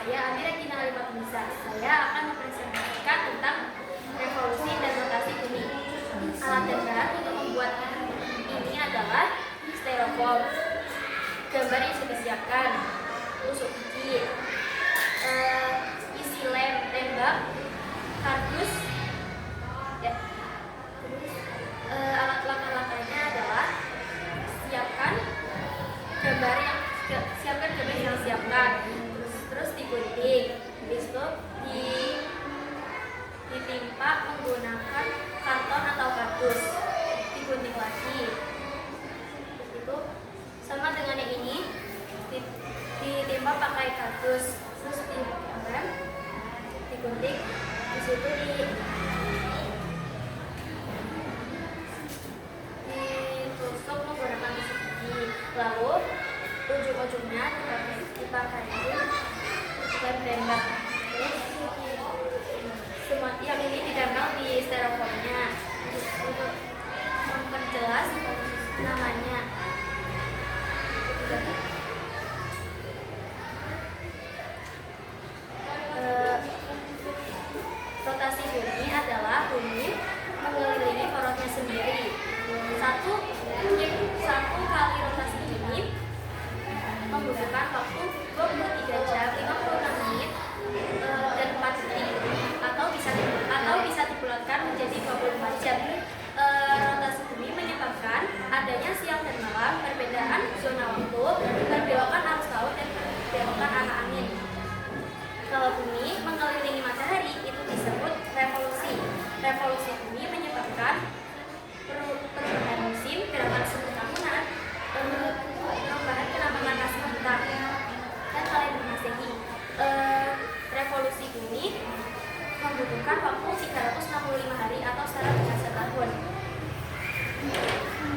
saya Amira Gina Alifatunisa. Saya akan mempresentasikan tentang revolusi dan rotasi bumi. Alat dan bahan untuk membuat ini adalah styrofoam, gambar yang sudah disiapkan, tusuk gigi, isi lem, tembak, kardus, ya. Alat langkah-langkahnya adalah siapkan gambar yang disiapkan, terus digunting, habis itu ditimpa menggunakan karton atau kardus, digunting lagi, itu sama dengan yang ini, ditimpa pakai kardus, terus dilem, digunting, di situ ditusuk menggunakan tusuk gigi, lalu ujung-ujungnya dipakai lem tembak. Semua yang ini ditempel di styrofoamnya untuk memperjelas namanya. Rotasi bumi adalah bumi mengelilingi porosnya sendiri. Satu kali rotasi bumi membutuhkan waktu 23 jam, 56 menit, dan 4 detik, atau bisa dibulatkan menjadi 24 jam. Rotasi bumi menyebabkan adanya siang dan malam, perbedaan zona waktu, perbelokan arus laut, dan perbelokan arah angin. Kalau bumi mengelilingi matahari, itu disebut revolusi. Revolusi bumi menyebabkan perubahan musim, gerakan suhu tahunan, perubahan kenambangan gas bintang, dan kalender Masehi. Revolusi bumi membutuhkan waktu 365 hari atau setara dengan setahun.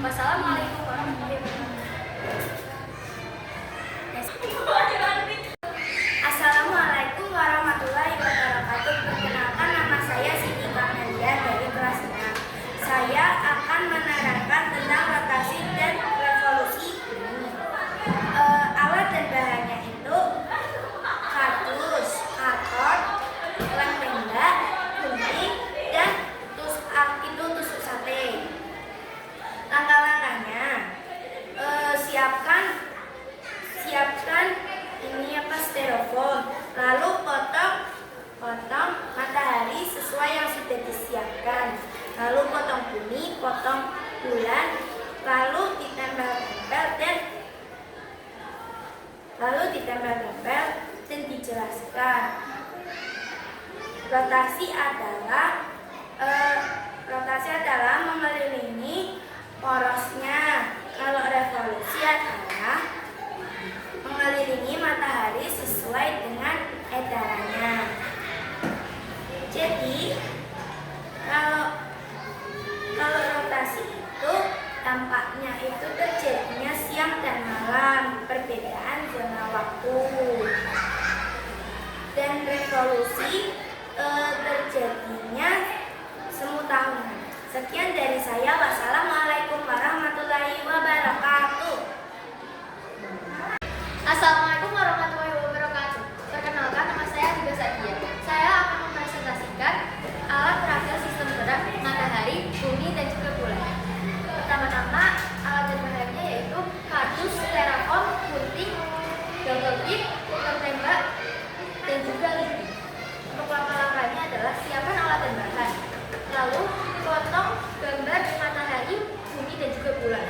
Wassalamualaikum warahmatullahi wabarakatuh. Assalamualaikum warahmatullahi wabarakatuh. Perkenalkan, nama saya Siti Kamelia dari kelas 6. Saya akan menerangkan tentang rotasi dan revolusi bumi. Alat dan bahannya itu kardus, karton, lem tembak, gunting, dan tusuk sate. Langkah-langkahnya, siapkan ini styrofoam, lalu potong matahari sesuai yang sudah disiapkan, lalu potong bumi, potong bulan, lalu ditempel-tempel dan dijelaskan. Rotasi adalah mengelilingi porosnya. Kalau revolusi adalah mengelilingi matahari sesuai dengan edarannya. Jadi kalau rotasi itu tampaknya itu terjadinya siang dan malam, perbedaan zona waktu. Dan revolusi terjadinya semu tahunan. Sekian dari saya. Wassalamualaikum warahmatullahi wabarakatuh. Assalamualaikum warahmatullahi wabarakatuh. Perkenalkan, nama saya Juga Sadia. Saya akan mempresentasikan alat peraga sistem gerak matahari, bumi, dan juga bulan. Pertama-tama, alat dan bahannya yaitu kardus, styrofoam, gunting, gambar tip, lem tembak, dan juga lidi. Untuk langkah-langkahnya adalah siapkan alat dan bahan, lalu potong gambar matahari, bumi, dan juga bulan,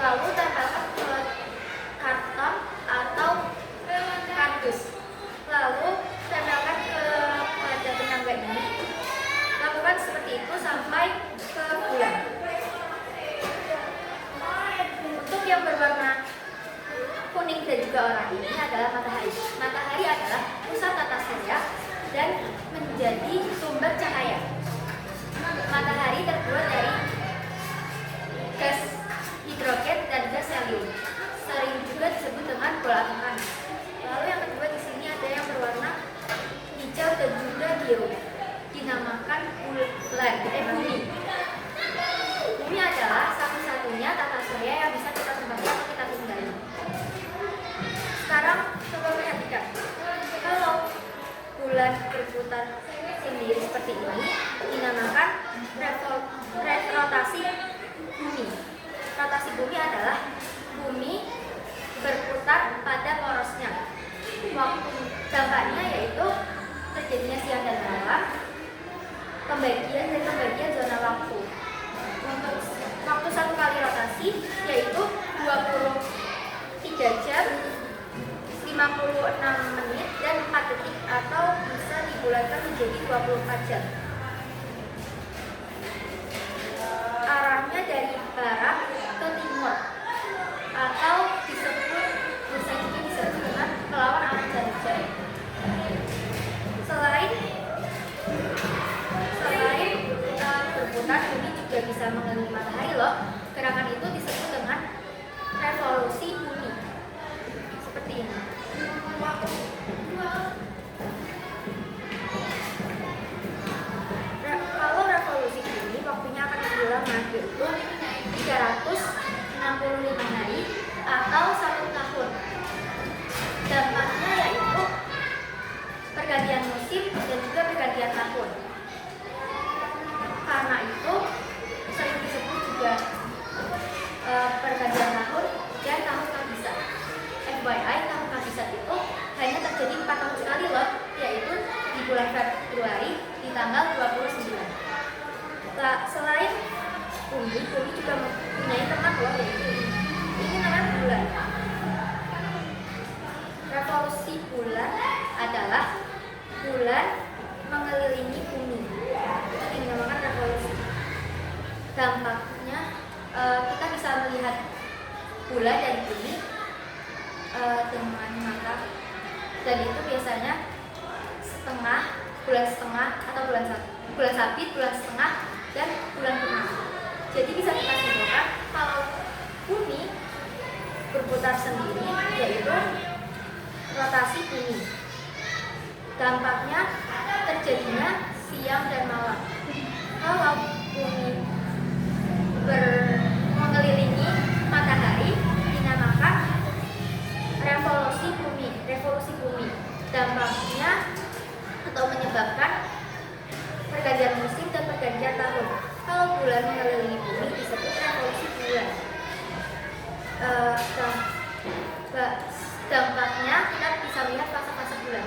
lalu tempelkan ke karton atau kardus, lalu tempelkan pada penangga ini. Lakukan seperti itu sampai ke bulan. Untuk yang berwarna kuning dan juga oranye ini adalah matahari. Matahari adalah pusat tata surya dan menjadi sumber cahaya. Matahari terbuat dari gas hidrogen dan gas helium, sering juga disebut dengan bola atom panas. Lalu yang kedua, di sini ada yang berwarna hijau dan juga biru, dinamakan bulan, bumi. Bumi adalah satu-satunya tata surya yang bisa kita tempatkan atau kita tinggali. Sekarang coba perhatikan. seperti ini dinamakan rotasi bumi. Rotasi bumi adalah bumi berputar pada porosnya. Dampaknya yaitu terjadinya siang dan malam, pembagian zona waktu. Untuk waktu satu kali rotasi yaitu 23 jam 56 menit dan 4 detik atau bisa dibulatkan menjadi 24 jam. Arahnya dari barat ke timur atau bisa juga disebut dengan melawan arah jarak jauh. Selain berputar, bumi juga bisa mengelilingi matahari loh. Gerakan itu disebut dengan revolusi bumi. Seperti ini. Kalau revolusi bumi waktunya akan diulang yaitu 365 hari atau 1 tahun. Dampaknya yaitu pergantian musim dan juga pergantian tahun. Karena itu sering disebut juga pergantian tahun dan tahun kabisat. FYI, tahun kabisat itu hanya terjadi 4 tahun sekali loh, yaitu di bulan Februari di tanggal 29. Selain bumi juga mempunyai teman loh, yaitu ini namanya bulan. Revolusi bulan adalah bulan mengelilingi bumi. Itu dinamakan revolusi. Dampaknya kita bisa melihat bulan dari bumi dengan mata, dan itu biasanya bulan setengah atau bulan sabit, bulan setengah, dan bulan penuh. Jadi bisa kita simpulkan kalau bumi berputar sendiri yaitu rotasi bumi. Dampaknya terjadinya siang dan malam. Kalau bumi mengelilingi matahari dinamakan revolusi bumi. Dampaknya atau menyebabkan pergantian musim dan pergantian tahun. Kalau bulan mengelilingi bumi disebut revolusi bulan. Dampaknya kita bisa melihat fase-fase bulan.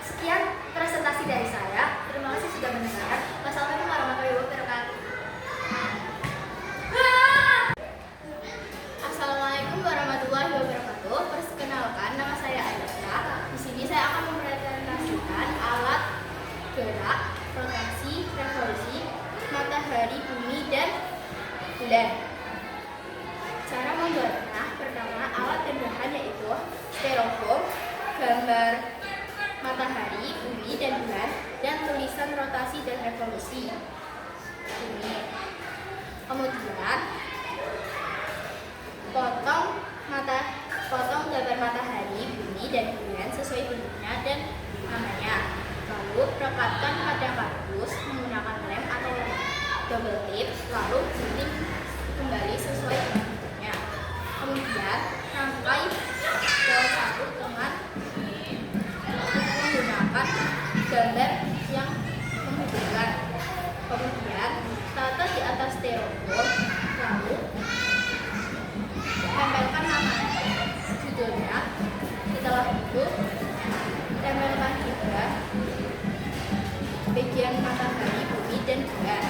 Sekian presentasi dari saya. Terima kasih sudah mendengarkan. Wassalamualaikum warahmatullahi wabarakatuh. Assalamualaikum warahmatullahi wabarakatuh. Perkenalkan, nama saya Aisyah. Di sini saya akan mempresentasikan alat gerak, rotasi, revolusi, matahari, bumi, dan bulan. Cara membuatnya, pertama alat dan bahan yaitu styrofoam, gambar matahari, bumi, dan bulan, dan tulisan rotasi dan revolusi. Ini. Kemudian potong gambar matahari, bumi, dan bulan sesuai bentuknya dan namanya. Lalu rekatkan pada kardus menggunakan lem atau double tape, lalu gunting kembali sesuai bentuknya. Kemudian rangkai daun satu dengan menggunakan gambar yang menghubungkan. Kemudian tata di atas styrofoam, lalu tempelkan nama judulnya. Setelah itu tempelkan juga bagian matahari, bumi, dan bulan.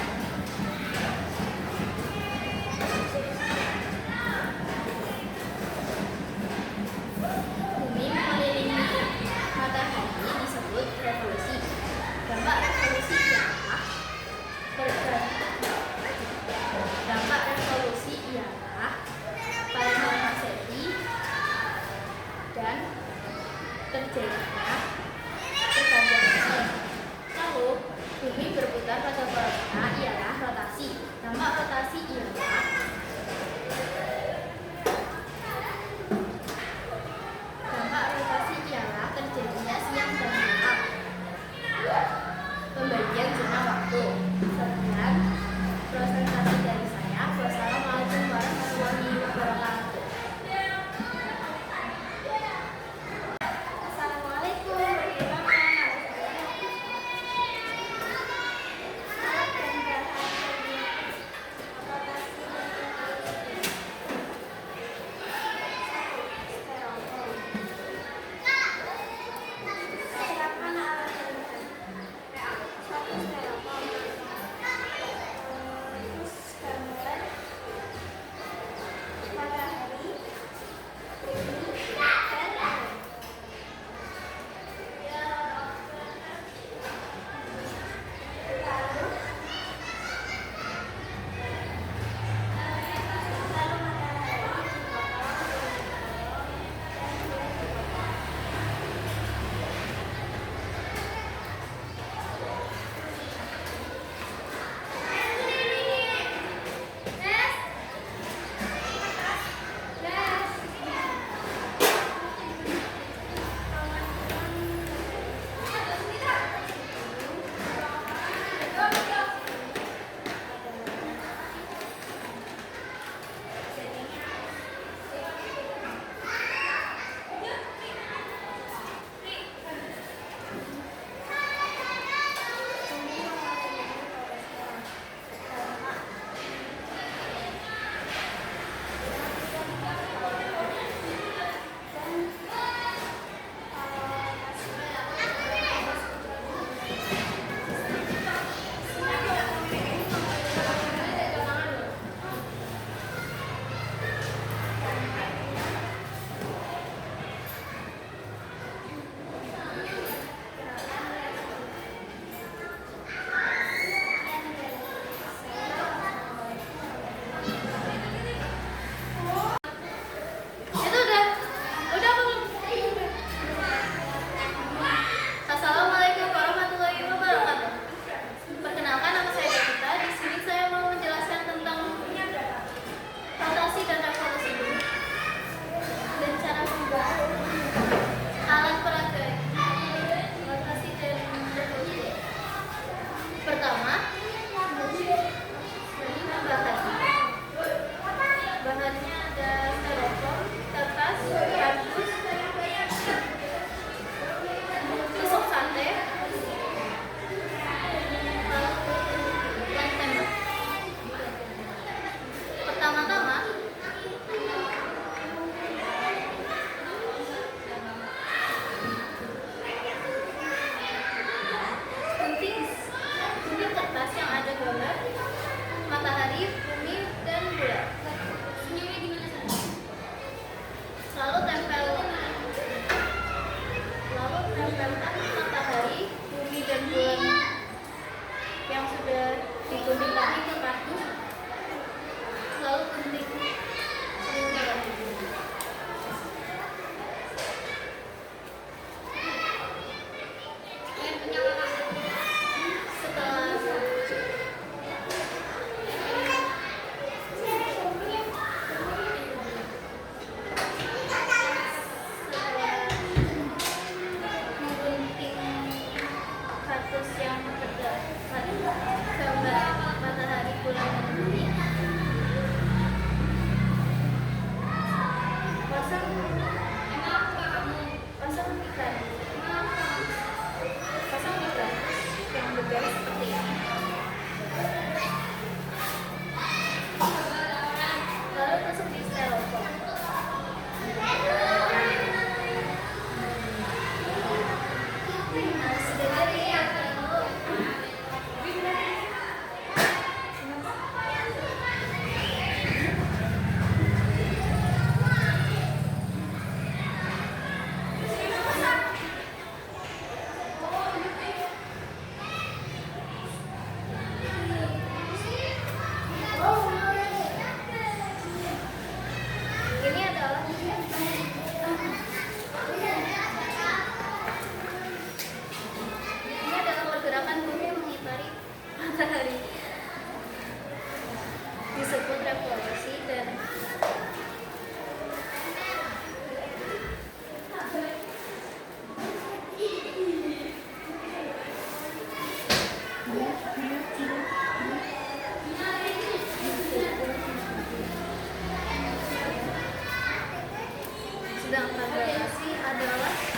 sedangkan rotasi adalah